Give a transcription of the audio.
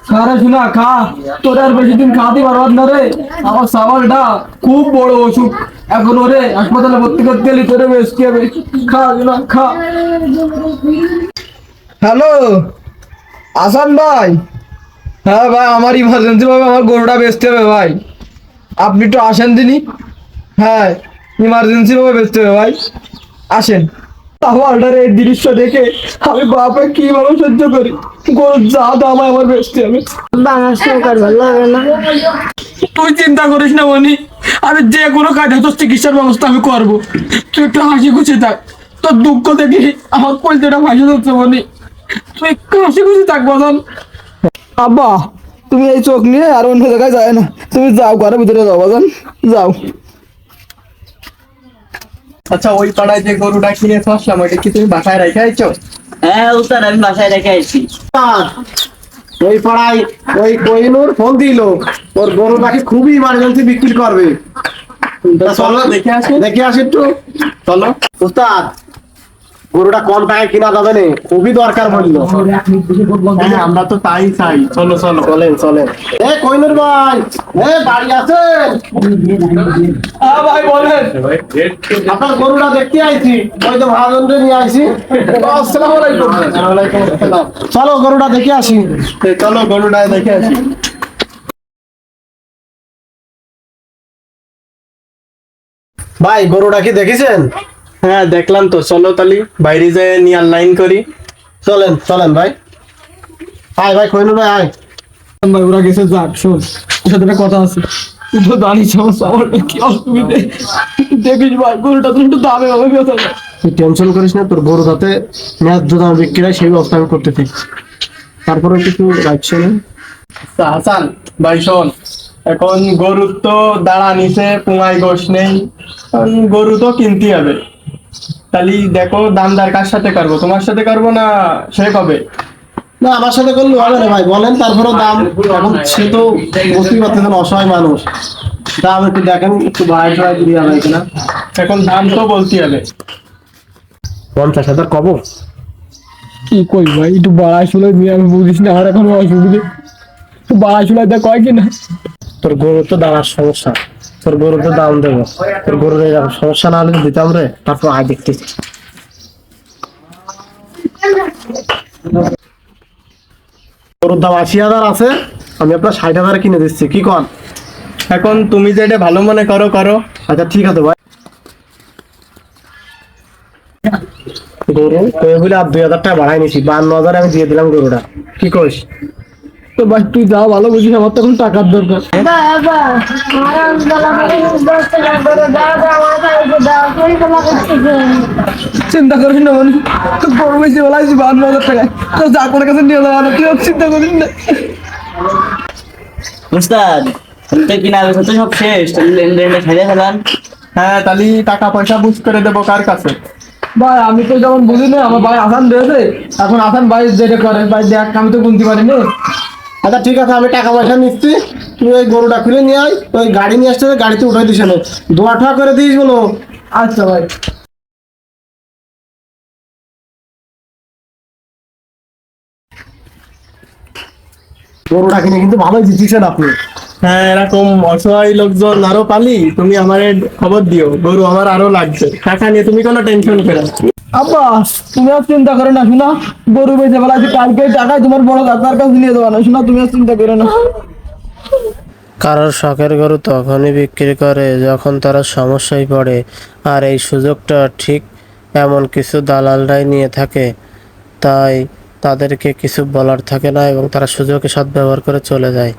খারে শোনা খা, তোর আর বেশি দিন খাতে পারবার না রে। আমার সাবালটা খুব বড় অসুখ, এখন ওরে হাসপাতালে ভর্তি করতে গেলি তোরে বেশি হবে। খা শোনা খা। হ্যালো আসান ভাই। হ্যাঁ ভাই, আমার ইমার্জেন্সি ভাবে আমার গরুটা বেচতে হবে ভাই, আপনি একটু আসেন দিনই। হ্যাঁ ইমার্জেন্সি ভাবে বেচতে হবে ভাই, আসেন। আমার এই দৃশ্য দেখে আমি বাপে কিভাবে সহ্য করি, গরুর যা দাম আমার বেচতে হবে। তুই চিন্তা করিস না মনি, আমি যে কোনো কাজে তোর চিকিৎসার ব্যবস্থা আমি করবো, তুই একটু হাসি খুশি থাক। তোর দুঃখ দেখি আমার কলজেটা ভাসে যাচ্ছে মনি, তুই একটু হাসি খুশি থাক বদন। আব্বা তুমি এই চোখ নিয়ে আর অন্য জায়গায় যায় না, তুমি যাও ঘরের ভিতরে যাও বদন, যাও। আচ্ছা, ওই পাড়ায় যে গরুটা কিনেছ আসলাম, ওইটা কি তুমি বাসায় রেখে আইছো? হ্যাঁ উস্তাদ, আমি বাসায় রেখে আইছি। ওই পাড়ায় ওই কোহিনুর ফোন দিল, ওর গরু নাকি খুবই ইমার্জেন্সি বিক্রি করবে। চলো দেখে আসি। দেখে আসি একটু, চলো। উস্তাদ গরুটা কম টাকায় কিনা যাবে না, খুবই দরকার বললো। হ্যাঁ, আমরা তো তাই চাই, চলো চলো। চলেন চলেন। এ কোহিনুর ভাই, এ বাড়ি আছেন? হ্যাঁ ভাই বলেন। আপনার গরুটা দেখতে আইছি, ওই তো ভাজনরে নিয়ে আইছি। আসসালামু আলাইকুম। ওয়ালাইকুম আসসালাম। চলো গরুটা দেখে আসি। চলো গরুটা দেখে আসি। ভাই গরুটা কি দেখেছেন? হ্যাঁ দেখলাম তো, চলো তালি বাইরে যেয়ে নিয়ে লাইন করি। চলেন চলেন ভাই। আয় ভাই কোহিনুর ভাই আয়। ভাই ওরা গেছে, যাক শোন, ওর সাথে একটা কথা আছে। তুই তো জানিস আমার সামারটা কি অসুবিধে, দেখিস ভাই গরুটা তো একটু দামে হবে বেচা যায়। তুই টেনশন করিস না, তোর গরু যাতে ন্যায্য দাম বিক্রি হয় সেই ব্যবস্থা আমি করতে থাকি। তারপরে কিছু রাখছে না। আচ্ছা, হাসান ভাই শোন, এখন গরুর তো দাঁড়া নিচে পুঙায় গোশ নেই, এখন গরু তো কিনতে হবে। তাহলে দেখো দামদার কার সাথে করবো, তোমার সাথে করবো না সে কবে? না আমার সাথে করলে হবে না ভাই, বলেন তারপরে দাম। এখন সে তো বুঝতেই পারতেছেন অসহায় মানুষ, দাম একটু দেখেন, একটু ভাই ভাই দিয়ে হবে কিনা। এখন দাম তো বলতে হবে। 50,000 কব? কি কই ভাই, একটু বাড়াই শুলাই দিয়ে, আমি বুঝিস না আমার এখন অসুবিধে, একটু বাড়াই শুলাই দেখ কয় কিনা। তোর গরুর তো দাঁড়ার সমস্যা, তোর গরুর তো দাম দেবো। তোর গরুর এরকম সমস্যা না হলে দিতাম রে, তারপর আয় দেখতেছি। গরুর দাম 80,000 আছে, আমি আপনার 60,000 কিনে দিচ্ছি, কি কন? এখন তুমি যেটা ভালো মনে করো করো। আচ্ছা ঠিক আছে ভাই। গরু কয়ে বলে আর 2,000 টাকা বাড়াই নিছি, 52,000 আমি দিয়ে দিলাম গরুটা, কি কইস? তো ভাই তুই যা ভালো বুঝিস, আমার তো এখন টাকার দরকার। চিন্তা করিস না মনি, তো গরু বেশি বলাইছি 52,000 টাকায়, তো যা করে কাছে নিয়ে যাওয়া তুই চিন্তা করিস না। উস্তাদ তো কিনা বেচা তো সব শেষ, তাহলে লেনদেনটা ছেড়ে ফেলান। হ্যাঁ তাহলে টাকা পয়সা বুঝ করে দেবো কার কাছে? ভাই আমি তো যেমন বুঝি না, আমার ভাই আসান দিয়েছে, এখন আসান ভাই যেটা করে ভাই দেখ, আমি তো গুনতে পারিনি। আচ্ছা ঠিক আছে, আমি টাকা পয়সা নিচ্ছি, তুই ওই গরুটা খুলে নিয়ে আয়, ওই গাড়ি নিয়ে আসতে হবে, গাড়িতে উঠে দিস না, দোয়া ঠোয়া করে দিস বলো। আচ্ছা ভাই। গরুটা কিনে কিন্তু ভালোই জিতেছেন আপনি। হ্যাঁ, এরকম অসহায় লোকজন আরো পালি, তুমি আমার খবর দিও, গরু আমার আরো লাগছে, টাকা নিয়ে তুমি কোনো টেনশন করো না। আব্বা তুমি আর চিন্তা করো না, শোনা গরু বেঁচে বলা কালকে টাকায় তোমার বড় দাদার কাছে নিয়ে দেওয়া না, শোনা তুমি আর চিন্তা করো না। কারোর শখের গরু তখনই বিক্রি করে যখন তারা সমস্যায় পড়ে, আর এই সুযোগটা ঠিক এমন কিছু দালালরাই নিয়ে থাকে। তাই তাদেরকে কিছু বলার থাকে না এবং তারা সুযোগে সদ্ব্যবহার করে চলে যায়।